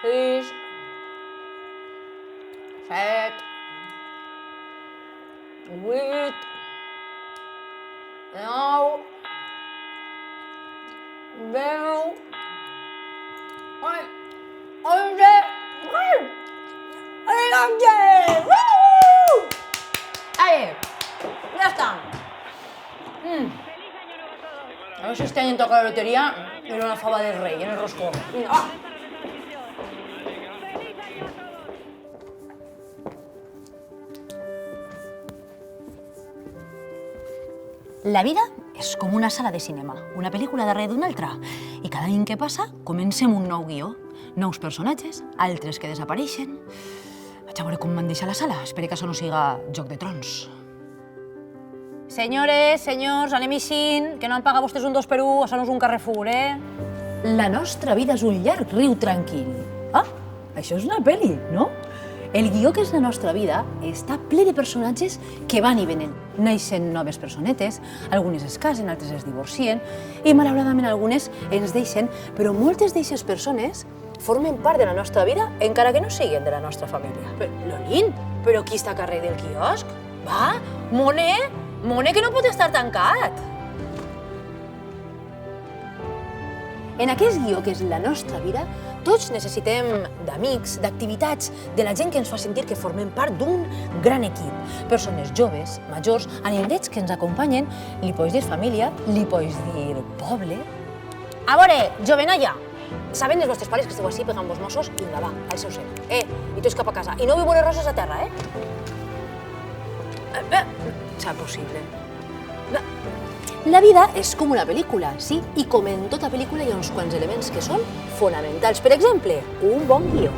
6, 7, 8, 9, 10, 11, 12. Ahí, ya está. A ver si este año toca la lotería y una fava del rey en el roscón. ¡Ah! La vida és com una sala de cinema, una pel·lícula darrere d'una altra. I cada any que passa, comencem un nou guió. Nous personatges, altres que desapareixen. Vaig a veure com m'han deixat la sala. Espero que això no siga Joc de Trons. Senyores, senyors, anem eixint, que no han pagat vostès un 2 per 1, això no és un Carrefour, La nostra vida és un llarg riu tranquil. Ah, això és una pel·li, no? El guió que és la nostra vida està ple de personatges que van i venen. Naixen noves personetes, algunes es casen, altres es divorcien i malauradament algunes ens deixen, però moltes d'aquestes persones formen part de la nostra vida encara que no siguin de la nostra família. Lolín, però qui està a carrer del quiosc? Va, Mone, que no pot estar tancat. En aquest guió que és la nostra vida, tots necessitem d'amics, d'activitats, de la gent que ens fa sentir que formem part d'un gran equip. Persones joves, majors, animalets que ens acompanyen, li pots dir família, li pots dir poble. A veure, jovenalla, saben els vostres pares que esteu així pegant vos mossos? Vinga, va, al seu sec. I tots cap a casa. I no vull veure roses a terra, Serà possible. La vida és com una pel·lícula, sí? I com en tota pel·lícula hi ha uns quants elements que són fonamentals. Per exemple, un bon guió.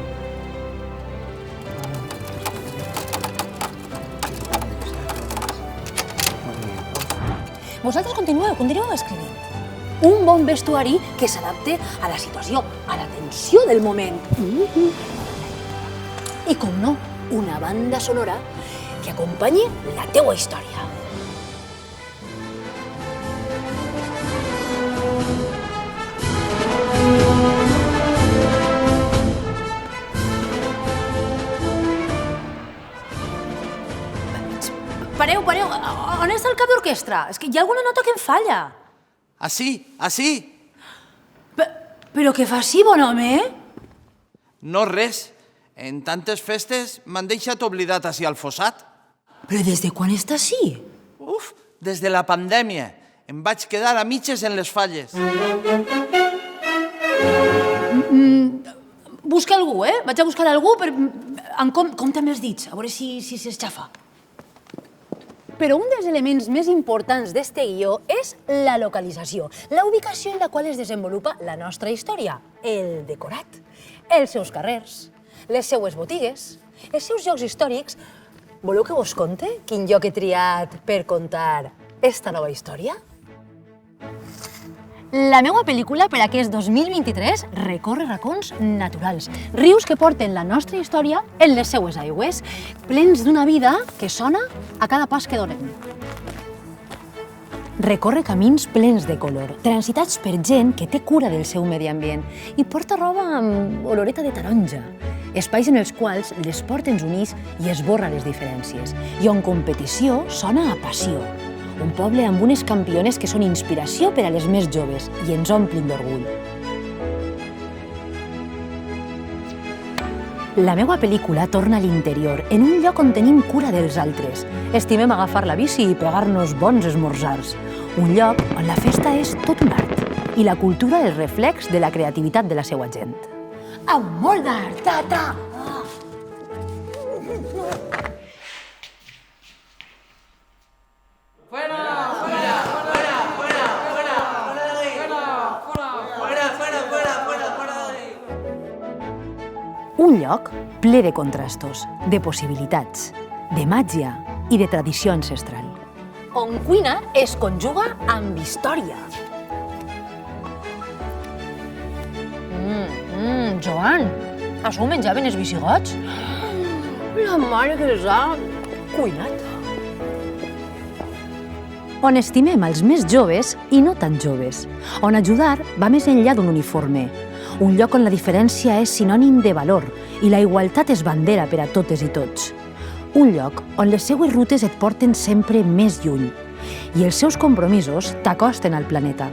Vosaltres continueu escrivint. Un bon vestuari que s'adapte a la situació, a la tensió del moment. I, com no, una banda sonora que acompanyi la teua història. Pareu, on està el cap d'orquestra? És que hi ha alguna nota que em falla. Així. Però què fa així, bon home? No res. En tantes festes m'han deixat oblidat així al fossat. Però des de quan està així? Des de la pandèmia. Em vaig quedar a mitges en les falles. Busca algú, Vaig a buscar algú, compta amb els dits, a veure si s'esxafa. Però un dels elements més importants d'este guió és la localització, la ubicació en la qual es desenvolupa la nostra història, el decorat, els seus carrers, les seues botigues, els seus llocs històrics. Voleu que vos conte quin lloc he triat per contar esta nova història? La meva pel·lícula per aquest 2023 recorre racons naturals, rius que porten la nostra història en les seues aigües, plens d'una vida que sona a cada pas que donem. Recorre camins plens de color, transitats per gent que té cura del seu medi ambient i porta roba amb oloreta de taronja, espais en els quals l'esport ens unís i esborra les diferències, i on competició sona a passió. Un poble amb unes campiones que són inspiració per a les més joves i ens omplin d'orgull. La meva pel·lícula torna a l'interior, en un lloc on tenim cura dels altres. Estimem agafar la bici i pegar-nos bons esmorzars. Un lloc on la festa és tot un art i la cultura el reflex de la creativitat de la seua gent. Amb molt d'art, tata! Un lloc ple de contrastos, de possibilitats, de màgia i de tradició ancestral. On cuina es conjuga amb història. Joan, això ho menjaven els visigots? La mare que els ha cuinat. On estimem els més joves i no tan joves. On ajudar va més enllà d'un uniforme. Un lloc on la diferència és sinònim de valor i la igualtat és bandera per a totes i tots. Un lloc on les seues rutes et porten sempre més lluny i els seus compromisos t'acosten al planeta.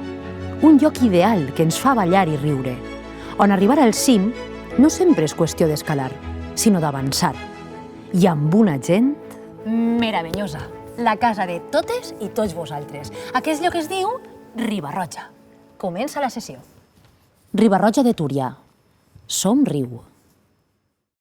Un lloc ideal que ens fa ballar i riure, on arribar al cim no sempre és qüestió d'escalar, sinó d'avançar. I amb una gent meravellosa, la casa de totes i tots vosaltres. Aquest lloc es diu Riba-roja. Comença la sessió. Riba-roja de Túria. Somriu.